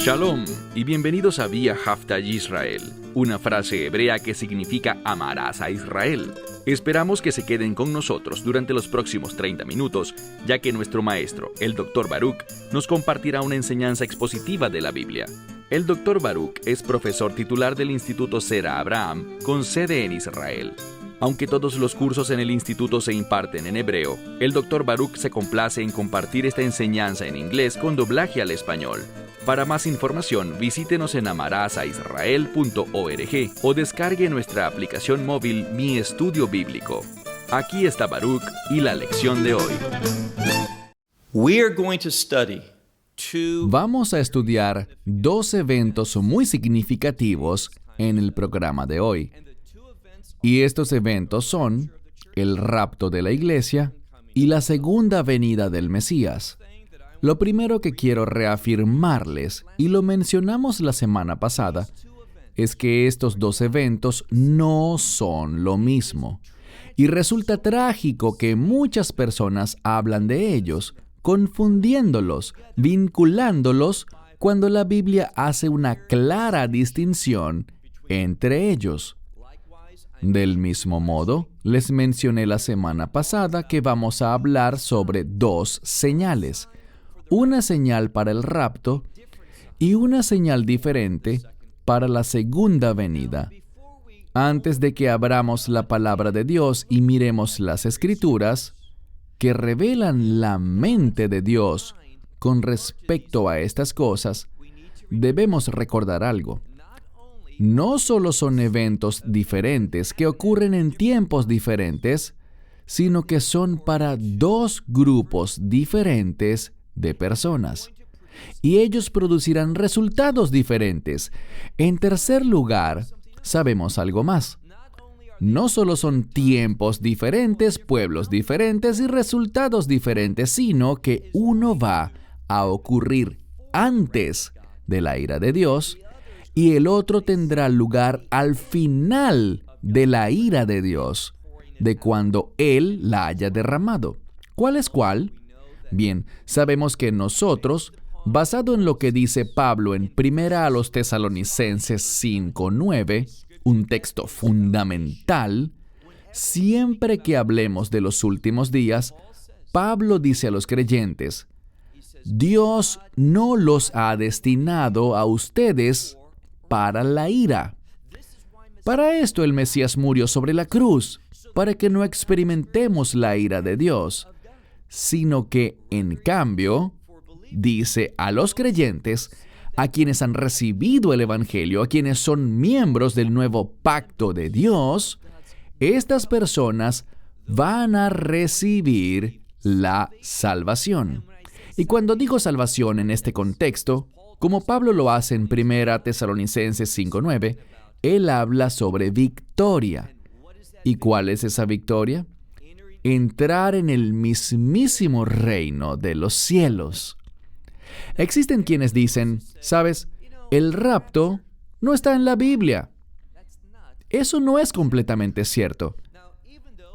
Shalom y bienvenidos a Vía Hafta Yisrael, una frase hebrea que significa amarás a Israel. Esperamos que se queden con nosotros durante los próximos 30 minutos, ya que nuestro maestro, el Dr. Baruch, nos compartirá una enseñanza expositiva de la Biblia. El Dr. Baruch es profesor titular del Instituto Sera Abraham, con sede en Israel. Aunque todos los cursos en el instituto se imparten en hebreo, el Dr. Baruch se complace en compartir esta enseñanza en inglés con doblaje al español. Para más información, visítenos en amarasaisrael.org o descargue nuestra aplicación móvil Mi Estudio Bíblico. Aquí está Baruch y la lección de hoy. Vamos a estudiar dos eventos muy significativos en el programa de hoy. Y estos eventos son el rapto de la iglesia y la segunda venida del Mesías. Lo primero que quiero reafirmarles, y lo mencionamos la semana pasada, es que estos dos eventos no son lo mismo. Y resulta trágico que muchas personas hablan de ellos, confundiéndolos, vinculándolos, cuando la Biblia hace una clara distinción entre ellos. Del mismo modo, les mencioné la semana pasada que vamos a hablar sobre dos señales. Una señal para el rapto y una señal diferente para la segunda venida. Antes de que abramos la palabra de Dios y miremos las Escrituras, que revelan la mente de Dios con respecto a estas cosas, debemos recordar algo. No solo son eventos diferentes que ocurren en tiempos diferentes, sino que son para dos grupos diferentes de personas. Y ellos producirán resultados diferentes. En tercer lugar, sabemos algo más. No solo son tiempos diferentes, pueblos diferentes y resultados diferentes, sino que uno va a ocurrir antes de la ira de Dios y el otro tendrá lugar al final de la ira de Dios, de cuando Él la haya derramado. ¿Cuál es cuál? Bien, sabemos que nosotros, basado en lo que dice Pablo en 1 Tesalonicenses 5:9, un texto fundamental, siempre que hablemos de los últimos días, Pablo dice a los creyentes, Dios no los ha destinado a ustedes para la ira. Para esto el Mesías murió sobre la cruz, para que no experimentemos la ira de Dios, sino que, en cambio, dice a los creyentes, a quienes han recibido el Evangelio, a quienes son miembros del nuevo pacto de Dios, estas personas van a recibir la salvación. Y cuando digo salvación en este contexto, como Pablo lo hace en 1 Tesalonicenses 5:9, él habla sobre victoria. ¿Y cuál es esa victoria? Entrar en el mismísimo reino de los cielos. Existen quienes dicen, ¿sabes? El rapto no está en la Biblia. Eso no es completamente cierto.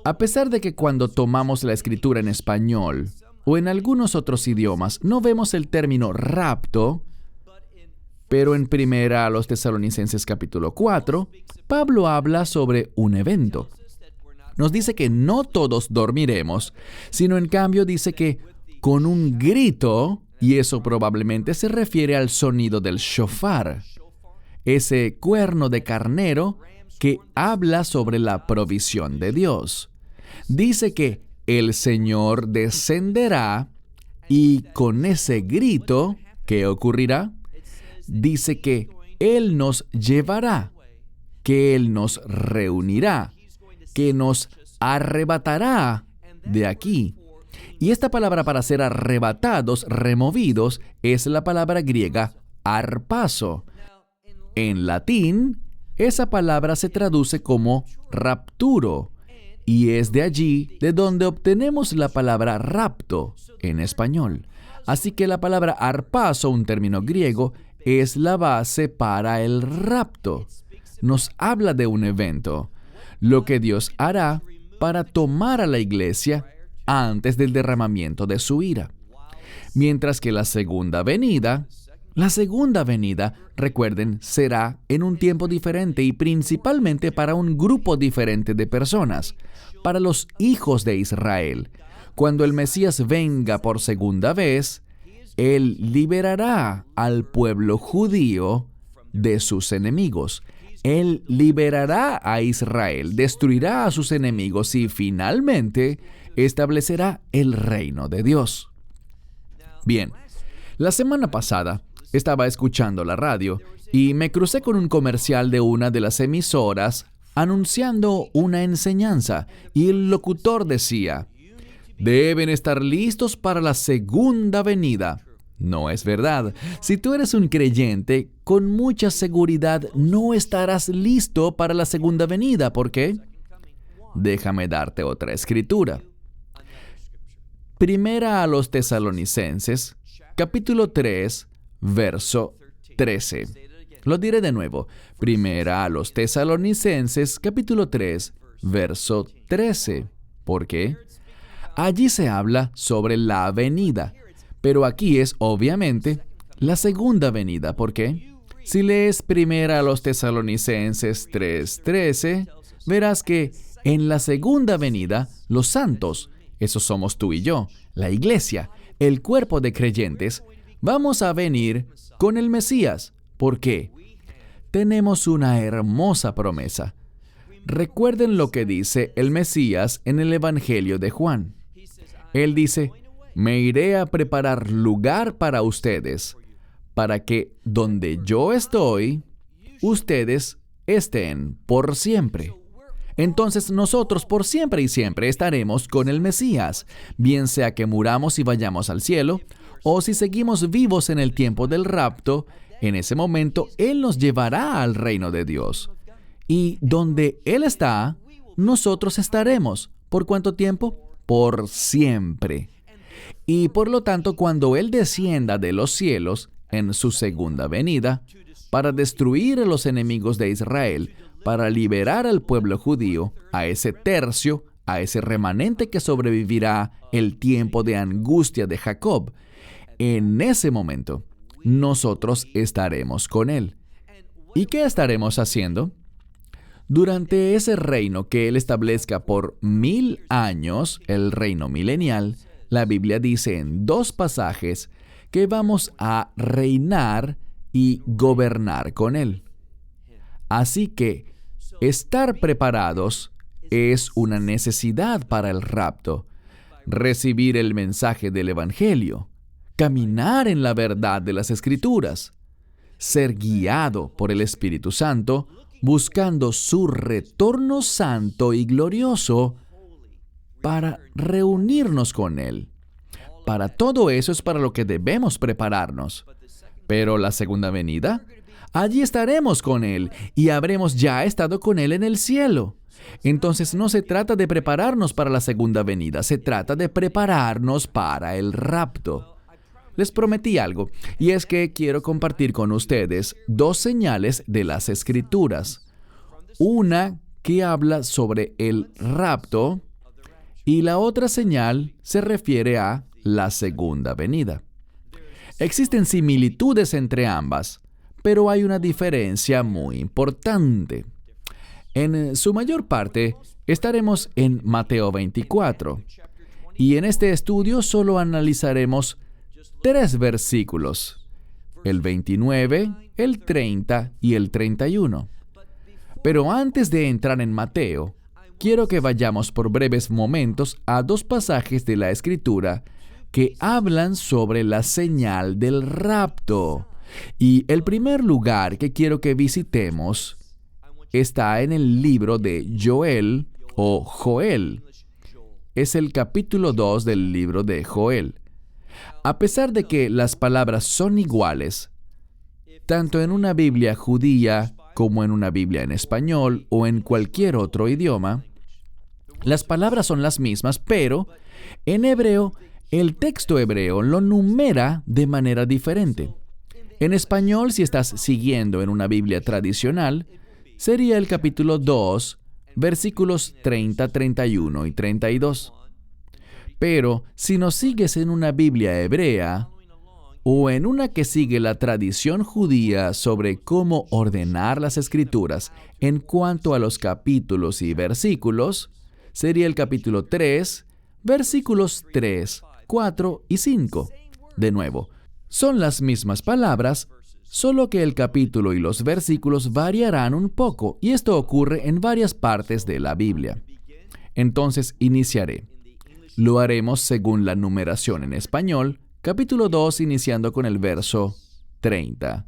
A pesar de que cuando tomamos la escritura en español o en algunos otros idiomas no vemos el término rapto, pero en 1 Tesalonicenses capítulo 4, Pablo habla sobre un evento. Nos dice que no todos dormiremos, sino en cambio dice que con un grito, y eso probablemente se refiere al sonido del shofar, ese cuerno de carnero que habla sobre la provisión de Dios. Dice que el Señor descenderá y con ese grito, ¿qué ocurrirá? Dice que Él nos llevará, que Él nos reunirá, que nos arrebatará de aquí. Y esta palabra para ser arrebatados, removidos, es la palabra griega arpazo. En latín, esa palabra se traduce como rapturo, y es de allí de donde obtenemos la palabra rapto en español. Así que la palabra arpazo, un término griego, es la base para el rapto. Nos habla de un evento, lo que Dios hará para tomar a la iglesia antes del derramamiento de su ira. Mientras que la segunda venida La segunda venida, recuerden, será en un tiempo diferente y principalmente para un grupo diferente de personas, para los hijos de Israel. Cuando el Mesías venga por segunda vez, Él liberará al pueblo judío de sus enemigos. Él liberará a Israel, destruirá a sus enemigos y finalmente establecerá el reino de Dios. Bien, la semana pasada estaba escuchando la radio y me crucé con un comercial de una de las emisoras anunciando una enseñanza y el locutor decía: deben estar listos para la segunda venida. No es verdad. Si tú eres un creyente, con mucha seguridad no estarás listo para la segunda venida. ¿Por qué? Déjame darte otra escritura. Primera a los Tesalonicenses, capítulo 3, verso 13. Lo diré de nuevo. Primera a los Tesalonicenses, capítulo 3, verso 13. ¿Por qué? Allí se habla sobre la venida, pero aquí es, obviamente, la segunda venida. ¿Por qué? Si lees primera a los Tesalonicenses 3:13, verás que en la segunda venida, los santos, esos somos tú y yo, la iglesia, el cuerpo de creyentes, vamos a venir con el Mesías. ¿Por qué? Tenemos una hermosa promesa. Recuerden lo que dice el Mesías en el Evangelio de Juan. Él dice: me iré a preparar lugar para ustedes, para que donde yo estoy, ustedes estén por siempre. Entonces nosotros por siempre y siempre estaremos con el Mesías, bien sea que muramos y vayamos al cielo, o si seguimos vivos en el tiempo del rapto, en ese momento Él nos llevará al reino de Dios. Y donde Él está, nosotros estaremos. ¿Por cuánto tiempo? Por siempre. Y por lo tanto, cuando Él descienda de los cielos en su segunda venida, para destruir a los enemigos de Israel, para liberar al pueblo judío, a ese tercio, a ese remanente que sobrevivirá el tiempo de angustia de Jacob, en ese momento, nosotros estaremos con Él. ¿Y qué estaremos haciendo? Durante ese reino que Él establezca por 1000 años, el reino milenial, la Biblia dice en 2 pasajes que vamos a reinar y gobernar con Él. Así que estar preparados es una necesidad para el rapto. Recibir el mensaje del Evangelio, caminar en la verdad de las Escrituras, ser guiado por el Espíritu Santo, buscando su retorno santo y glorioso para reunirnos con Él. Para todo eso es para lo que debemos prepararnos. Pero la segunda venida, allí estaremos con Él y habremos ya estado con Él en el cielo. Entonces no se trata de prepararnos para la segunda venida, se trata de prepararnos para el rapto. Les prometí algo, y es que quiero compartir con ustedes 2 señales de las Escrituras. Una que habla sobre el rapto y la otra señal se refiere a la segunda venida. Existen similitudes entre ambas, pero hay una diferencia muy importante. En su mayor parte, estaremos en Mateo 24, y en este estudio solo analizaremos 3 versículos, el 29, el 30 y el 31. Pero antes de entrar en Mateo, quiero que vayamos por breves momentos a 2 pasajes de la Escritura que hablan sobre la señal del rapto. Y el primer lugar que quiero que visitemos está en el libro de Joel o Joel. Es el capítulo 2 del libro de Joel. A pesar de que las palabras son iguales, tanto en una Biblia judía como en una Biblia en español o en cualquier otro idioma, las palabras son las mismas, pero en hebreo, el texto hebreo lo numera de manera diferente. En español, si estás siguiendo en una Biblia tradicional, sería el capítulo 2, versículos 30, 31 y 32. Pero si nos sigues en una Biblia hebrea, o en una que sigue la tradición judía sobre cómo ordenar las escrituras en cuanto a los capítulos y versículos, sería el capítulo 3, versículos 3, 4 y 5. De nuevo, son las mismas palabras, solo que el capítulo y los versículos variarán un poco, y esto ocurre en varias partes de la Biblia. Entonces iniciaré. Lo haremos según la numeración en español, capítulo 2, iniciando con el verso 30.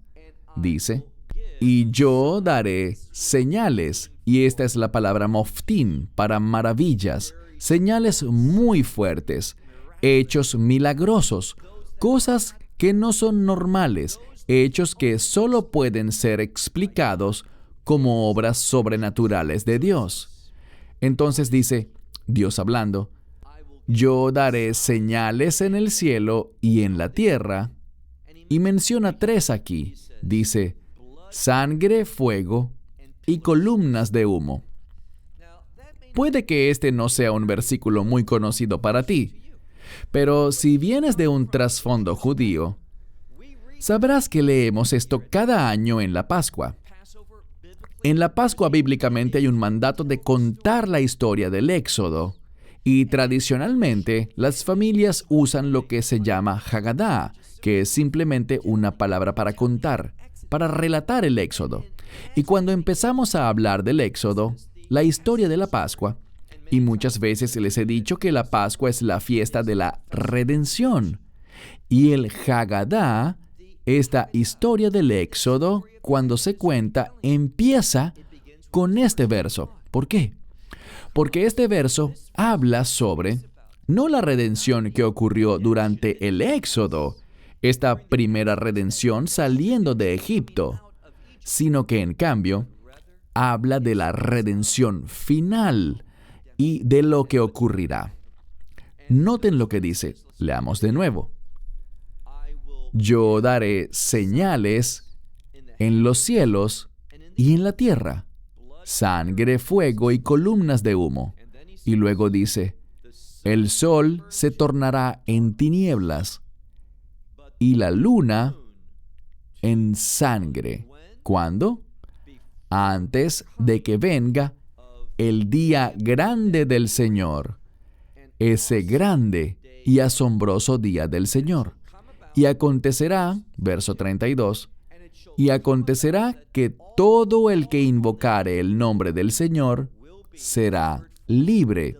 Dice, y yo daré señales, y esta es la palabra moftín, para maravillas, señales muy fuertes, hechos milagrosos, cosas que no son normales, hechos que solo pueden ser explicados como obras sobrenaturales de Dios. Entonces dice, Dios hablando, yo daré señales en el cielo y en la tierra, y menciona 3 aquí. Dice, sangre, fuego y columnas de humo. Puede que este no sea un versículo muy conocido para ti, pero si vienes de un trasfondo judío, sabrás que leemos esto cada año en la Pascua. En la Pascua bíblicamente hay un mandato de contar la historia del Éxodo, y tradicionalmente las familias usan lo que se llama Haggadah, que es simplemente una palabra para contar, para relatar el Éxodo. Y cuando empezamos a hablar del Éxodo, la historia de la Pascua, y muchas veces les he dicho que la Pascua es la fiesta de la redención, y el Haggadah, esta historia del Éxodo, cuando se cuenta, empieza con este verso. ¿Por qué? Porque este verso habla sobre, no la redención que ocurrió durante el Éxodo, esta primera redención saliendo de Egipto, sino que en cambio, habla de la redención final y de lo que ocurrirá. Noten lo que dice. Leamos de nuevo. Yo daré señales en los cielos y en la tierra, sangre, fuego y columnas de humo. Y luego dice, el sol se tornará en tinieblas y la luna en sangre. ¿Cuándo? Antes de que venga el día grande del Señor, ese grande y asombroso día del Señor. Y acontecerá, verso 32, y acontecerá que todo el que invocare el nombre del Señor será libre.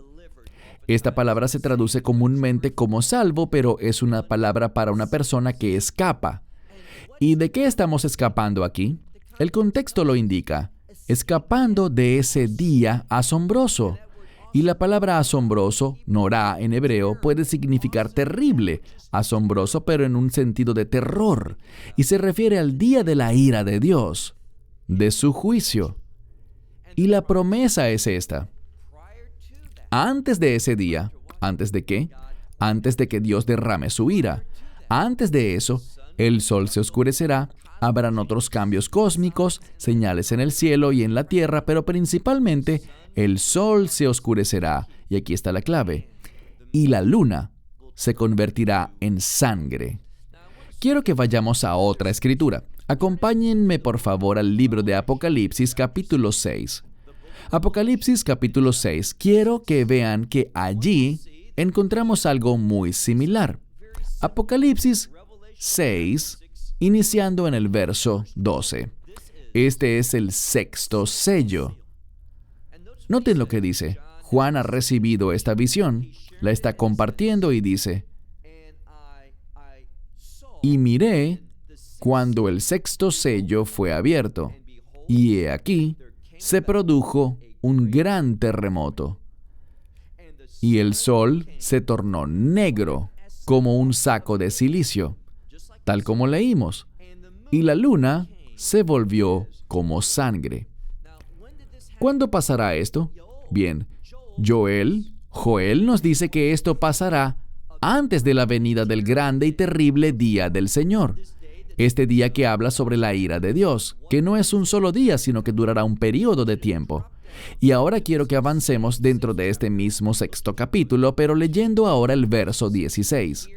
Esta palabra se traduce comúnmente como salvo, pero es una palabra para una persona que escapa. ¿Y de qué estamos escapando aquí? El contexto lo indica, escapando de ese día asombroso. Y la palabra asombroso, norá en hebreo, puede significar terrible, asombroso pero en un sentido de terror, y se refiere al día de la ira de Dios, de su juicio. Y la promesa es esta. Antes de ese día, ¿antes de qué? Antes de que Dios derrame su ira. Antes de eso, el sol se oscurecerá, habrán otros cambios cósmicos, señales en el cielo y en la tierra, pero principalmente el sol se oscurecerá, y aquí está la clave, y la luna se convertirá en sangre. Quiero que vayamos a otra escritura. Acompáñenme por favor al libro de Apocalipsis capítulo 6. Apocalipsis capítulo 6. Quiero que vean que allí encontramos algo muy similar. Apocalipsis 6, iniciando en el verso 12. Este es el 6º sello. Noten lo que dice. Juan ha recibido esta visión, la está compartiendo y dice, y miré cuando el 6º sello fue abierto, y he aquí, se produjo un gran terremoto, y el sol se tornó negro como un saco de silicio, tal como leímos, y la luna se volvió como sangre. ¿Cuándo pasará esto? Bien, Joel nos dice que esto pasará antes de la venida del grande y terrible día del Señor. Este día que habla sobre la ira de Dios, que no es un solo día, sino que durará un periodo de tiempo. Y ahora quiero que avancemos dentro de este mismo 6º capítulo, pero leyendo ahora el verso 16.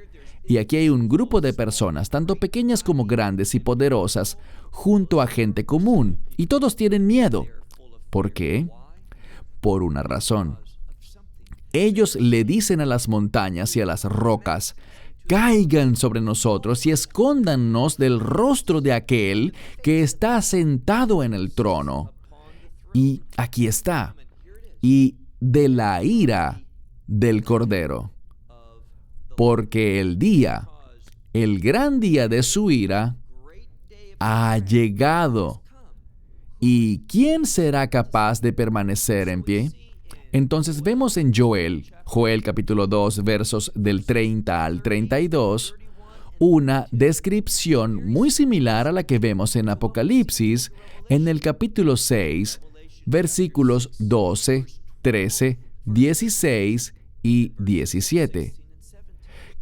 Y aquí hay un grupo de personas, tanto pequeñas como grandes y poderosas, junto a gente común. Y todos tienen miedo. ¿Por qué? Por una razón. Ellos le dicen a las montañas y a las rocas: caigan sobre nosotros y escóndannos del rostro de aquel que está sentado en el trono. Y aquí está. Y de la ira del Cordero. Porque el gran día de su ira, ha llegado. ¿Y quién será capaz de permanecer en pie? Entonces vemos en Joel capítulo 2, versos del 30 al 32, una descripción muy similar a la que vemos en Apocalipsis, en el capítulo 6, versículos 12, 13, 16 y 17.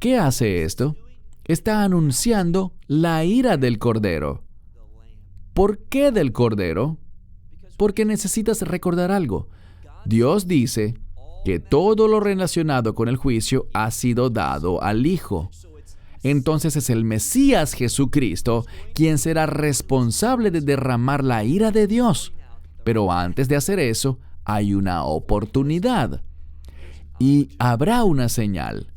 ¿Qué hace esto? Está anunciando la ira del Cordero. ¿Por qué del Cordero? Porque necesitas recordar algo. Dios dice que todo lo relacionado con el juicio ha sido dado al Hijo. Entonces es el Mesías Jesucristo quien será responsable de derramar la ira de Dios. Pero antes de hacer eso, hay una oportunidad. Y habrá una señal.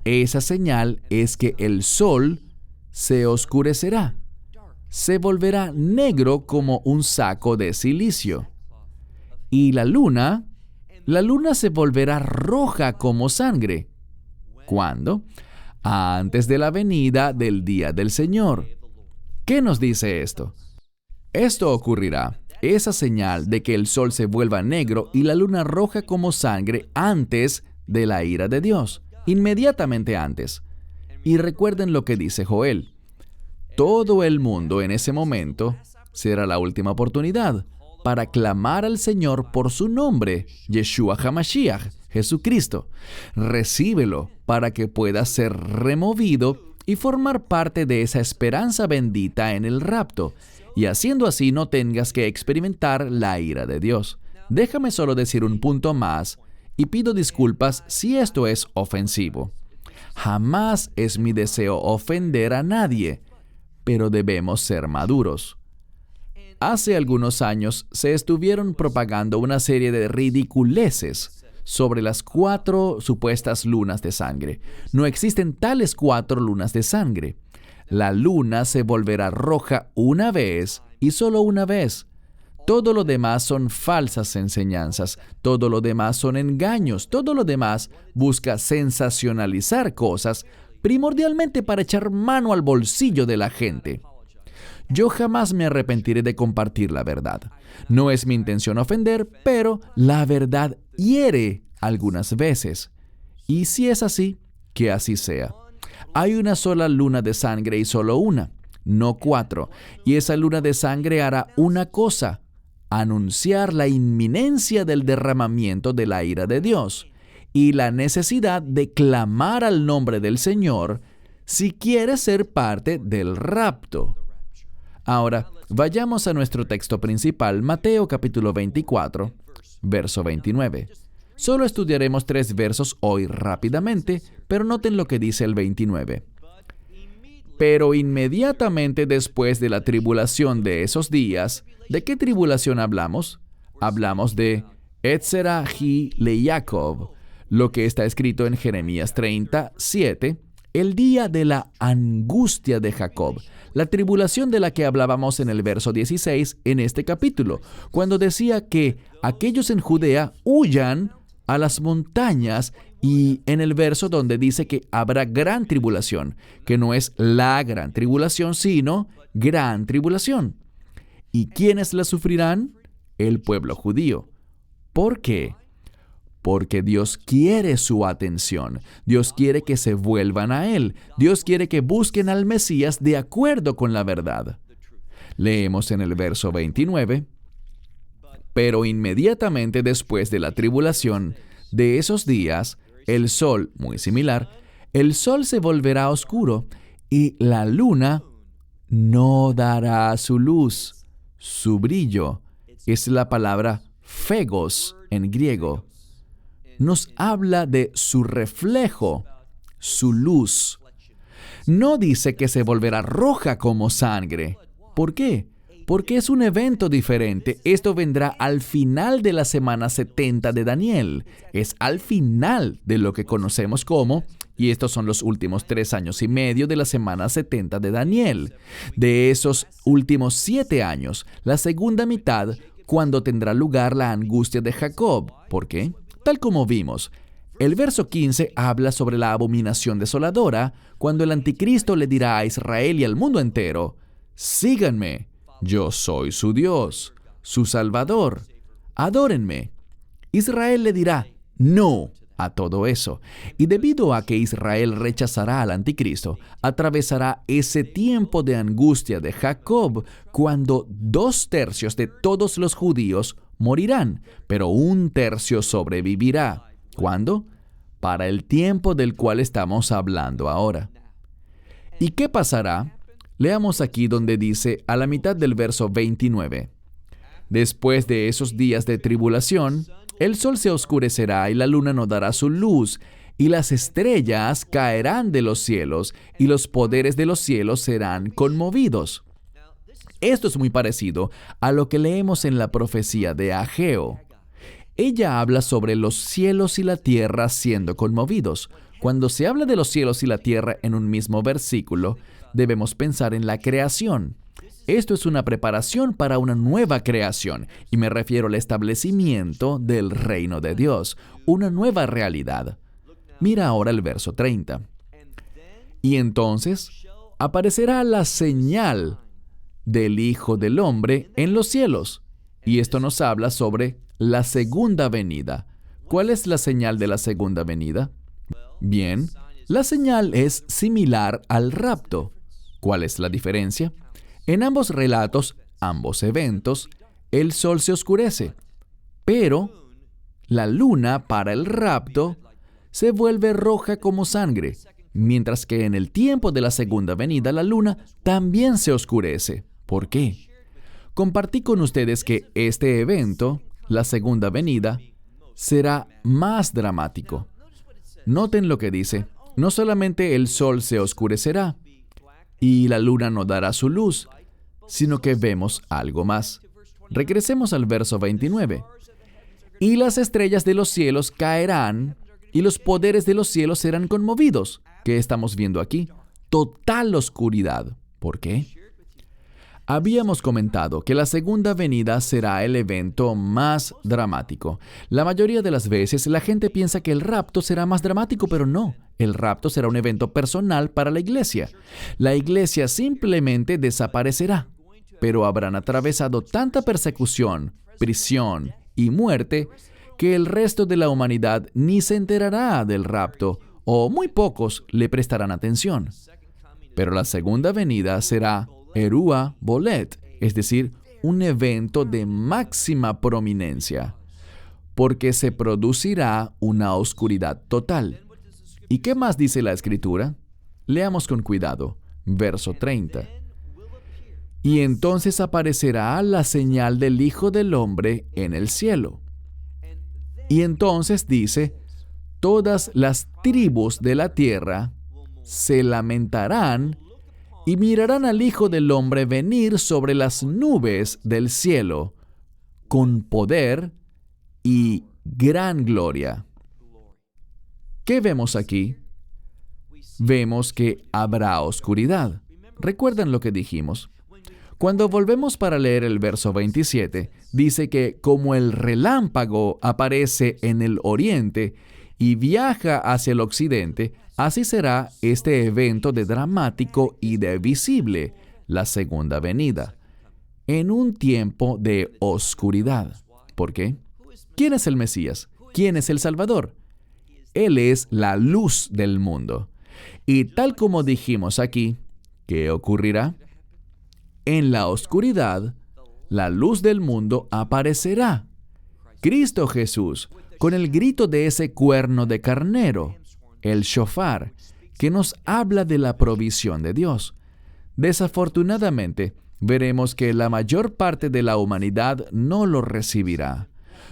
Esa señal es que el sol se oscurecerá. Se volverá negro como un saco de silicio. Y la luna se volverá roja como sangre. ¿Cuándo? Antes de la venida del día del Señor. ¿Qué nos dice esto? Esto ocurrirá, esa señal de que el sol se vuelva negro y la luna roja como sangre antes de la ira de Dios. Inmediatamente antes. Y recuerden lo que dice Joel. Todo el mundo en ese momento será la última oportunidad para clamar al Señor por su nombre, Yeshua HaMashiach, Jesucristo. Recíbelo para que pueda ser removido y formar parte de esa esperanza bendita en el rapto, y haciendo así no tengas que experimentar la ira de Dios. Déjame solo decir un punto más, y pido disculpas si esto es ofensivo. Jamás es mi deseo ofender a nadie, pero debemos ser maduros. Hace algunos años se estuvieron propagando una serie de ridiculeces sobre las 4 supuestas lunas de sangre. No existen tales 4 lunas de sangre. La luna se volverá roja una vez y solo una vez. Todo lo demás son falsas enseñanzas, todo lo demás son engaños, todo lo demás busca sensacionalizar cosas, primordialmente para echar mano al bolsillo de la gente. Yo jamás me arrepentiré de compartir la verdad. No es mi intención ofender, pero la verdad hiere algunas veces. Y si es así, que así sea. Hay una sola luna de sangre y solo una, no 4. Y esa luna de sangre hará una cosa: anunciar la inminencia del derramamiento de la ira de Dios y la necesidad de clamar al nombre del Señor si quieres ser parte del rapto. Ahora, vayamos a nuestro texto principal, Mateo capítulo 24, verso 29. Solo estudiaremos 3 versos hoy rápidamente, pero noten lo que dice el 29. Pero inmediatamente después de la tribulación de esos días, ¿de qué tribulación hablamos? Hablamos de Etzera hi le Jacob, lo que está escrito en Jeremías 37, el día de la angustia de Jacob, la tribulación de la que hablábamos en el verso 16 en este capítulo, cuando decía que aquellos en Judea huyan a las montañas, y en el verso donde dice que habrá gran tribulación, que no es la gran tribulación, sino gran tribulación. ¿Y quiénes la sufrirán? El pueblo judío. ¿Por qué? Porque Dios quiere su atención. Dios quiere que se vuelvan a Él. Dios quiere que busquen al Mesías de acuerdo con la verdad. Leemos en el verso 29. Pero inmediatamente después de la tribulación de esos días, el sol, muy similar, el sol se volverá oscuro y la luna no dará su luz. Su brillo es la palabra phegos en griego. Nos habla de su reflejo, su luz. No dice que se volverá roja como sangre. ¿Por qué? Porque es un evento diferente. Esto vendrá al final de la semana 70 de Daniel. Es al final de lo que conocemos como, y estos son los últimos 3 años y medio de la semana 70 de Daniel. De esos últimos 7 años, la segunda mitad, cuando tendrá lugar la angustia de Jacob. ¿Por qué? Tal como vimos, el verso 15 habla sobre la abominación desoladora, cuando el anticristo le dirá a Israel y al mundo entero: síganme, yo soy su Dios, su Salvador, adórenme. Israel le dirá no a todo eso, y debido a que Israel rechazará al anticristo, atravesará ese tiempo de angustia de Jacob, cuando 2/3 de todos los judíos morirán, pero 1/3 sobrevivirá. ¿Cuándo? Para el tiempo del cual estamos hablando ahora. ¿Y qué pasará? Leamos aquí donde dice, a la mitad del verso 29. Después de esos días de tribulación, el sol se oscurecerá y la luna no dará su luz, y las estrellas caerán de los cielos, y los poderes de los cielos serán conmovidos. Esto es muy parecido a lo que leemos en la profecía de Ageo. Ella habla sobre los cielos y la tierra siendo conmovidos. Cuando se habla de los cielos y la tierra en un mismo versículo, debemos pensar en la creación. Esto es una preparación para una nueva creación, y me refiero al establecimiento del reino de Dios, una nueva realidad. Mira ahora el verso 30. Y entonces aparecerá la señal del Hijo del Hombre en los cielos. Y esto nos habla sobre la segunda venida. ¿Cuál es la señal de la segunda venida? Bien, la señal es similar al rapto. ¿Cuál es la diferencia? En ambos relatos, ambos eventos, el sol se oscurece, pero la luna para el rapto se vuelve roja como sangre, mientras que en el tiempo de la segunda venida la luna también se oscurece. ¿Por qué? Compartí con ustedes que este evento, la segunda venida, será más dramático. Noten lo que dice. No solamente el sol se oscurecerá y la luna no dará su luz, sino que vemos algo más. Regresemos al verso 29. Y las estrellas de los cielos caerán y los poderes de los cielos serán conmovidos. ¿Qué estamos viendo aquí? Total oscuridad. ¿Por qué? Habíamos comentado que la segunda venida será el evento más dramático. La mayoría de las veces la gente piensa que el rapto será más dramático, pero no. El rapto será un evento personal para la iglesia. La iglesia simplemente desaparecerá, pero habrán atravesado tanta persecución, prisión y muerte que el resto de la humanidad ni se enterará del rapto, o muy pocos le prestarán atención. Pero la segunda venida será Erua Bolet, es decir, un evento de máxima prominencia, porque se producirá una oscuridad total. ¿Y qué más dice la Escritura? Leamos con cuidado, verso 30. Y entonces aparecerá la señal del Hijo del Hombre en el cielo. Y entonces dice, todas las tribus de la tierra se lamentarán y mirarán al Hijo del Hombre venir sobre las nubes del cielo, con poder y gran gloria. ¿Qué vemos aquí? Vemos que habrá oscuridad. ¿Recuerdan lo que dijimos? Cuando volvemos para leer el verso 27, dice que como el relámpago aparece en el oriente y viaja hacia el occidente, así será este evento de dramático y de visible, la segunda venida, en un tiempo de oscuridad. ¿Por qué? ¿Quién es el Mesías? ¿Quién es el Salvador? Él es la luz del mundo. Y tal como dijimos aquí, ¿qué ocurrirá? En la oscuridad, la luz del mundo aparecerá. Cristo Jesús, con el grito de ese cuerno de carnero, el shofar, que nos habla de la provisión de Dios. Desafortunadamente, veremos que la mayor parte de la humanidad no lo recibirá,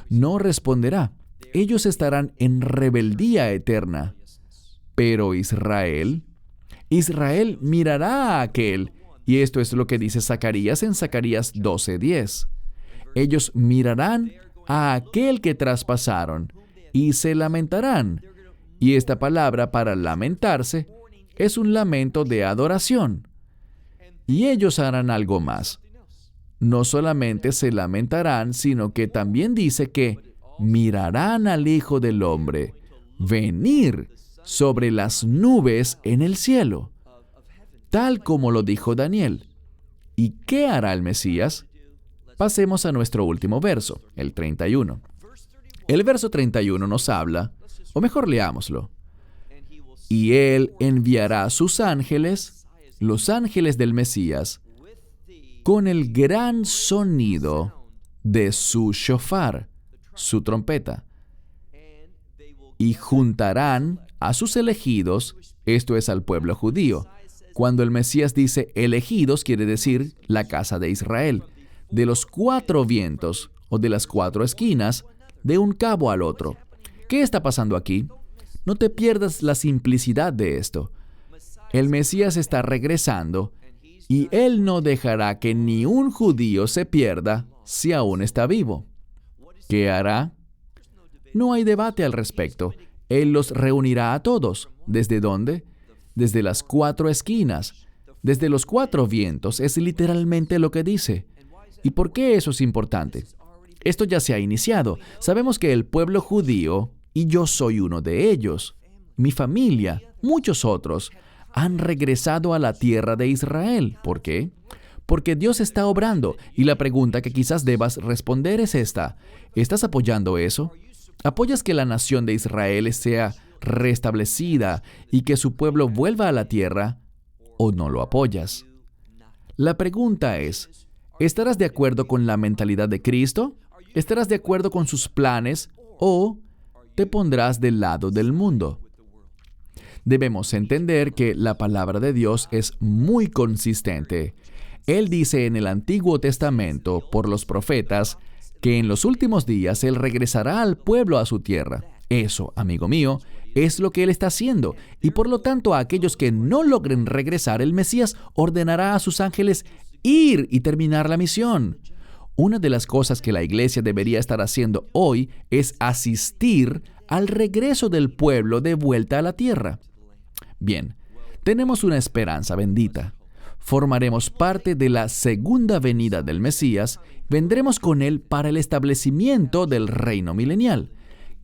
no responderá. Ellos estarán en rebeldía eterna. Pero Israel Israel mirará a aquel, y esto es lo que dice Zacarías en Zacarías 12:10. Ellos mirarán a aquel que traspasaron y se lamentarán. Y esta palabra para lamentarse es un lamento de adoración. Y ellos harán algo más. No solamente se lamentarán, sino que también dice que mirarán al Hijo del Hombre venir sobre las nubes en el cielo, tal como lo dijo Daniel. ¿Y qué hará el Mesías? Pasemos a nuestro último verso, el 31. El verso 31 nos habla, o mejor leámoslo. Y Él enviará a sus ángeles, los ángeles del Mesías, con el gran sonido de su shofar, su trompeta, y juntarán a sus elegidos, esto es al pueblo judío. Cuando el Mesías dice elegidos, quiere decir la casa de Israel, de los 4 vientos o de las 4 esquinas, de un cabo al otro. ¿Qué está pasando aquí? No te pierdas la simplicidad de esto. El Mesías está regresando y Él no dejará que ni un judío se pierda si aún está vivo. ¿Qué hará? No hay debate al respecto. Él los reunirá a todos. ¿Desde dónde? Desde las 4 esquinas. Desde los 4 vientos es literalmente lo que dice. ¿Y por qué eso es importante? Esto ya se ha iniciado. Sabemos que el pueblo judío, y yo soy uno de ellos, mi familia, muchos otros, han regresado a la tierra de Israel. ¿Por qué? Porque Dios está obrando, y la pregunta que quizás debas responder es esta. ¿Estás apoyando eso? ¿Apoyas que la nación de Israel sea restablecida y que su pueblo vuelva a la tierra, o no lo apoyas? La pregunta es, ¿estarás de acuerdo con la mentalidad de Cristo? ¿Estarás de acuerdo con sus planes o te pondrás del lado del mundo? Debemos entender que la palabra de Dios es muy consistente. Él dice en el Antiguo Testamento, por los profetas, que en los últimos días Él regresará al pueblo a su tierra. Eso, amigo mío, es lo que Él está haciendo. Y por lo tanto, a aquellos que no logren regresar, el Mesías ordenará a sus ángeles ir y terminar la misión. Una de las cosas que la iglesia debería estar haciendo hoy es asistir al regreso del pueblo de vuelta a la tierra. Bien, tenemos una esperanza bendita. Formaremos parte de la segunda venida del Mesías, vendremos con Él para el establecimiento del reino milenial.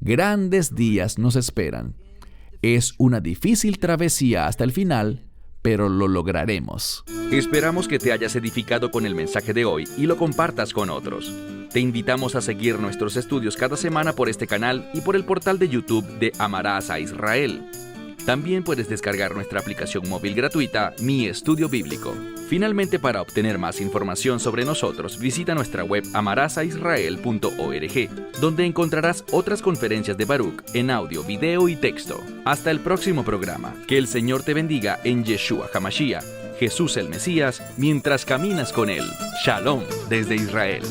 Grandes días nos esperan. Es una difícil travesía hasta el final, pero lo lograremos. Esperamos que te hayas edificado con el mensaje de hoy y lo compartas con otros. Te invitamos a seguir nuestros estudios cada semana por este canal y por el portal de YouTube de Amarás a Israel. También puedes descargar nuestra aplicación móvil gratuita, Mi Estudio Bíblico. Finalmente, para obtener más información sobre nosotros, visita nuestra web amarasaisrael.org, donde encontrarás otras conferencias de Baruch en audio, video y texto. Hasta el próximo programa. Que el Señor te bendiga en Yeshua HaMashiach, Jesús el Mesías, mientras caminas con Él. Shalom desde Israel.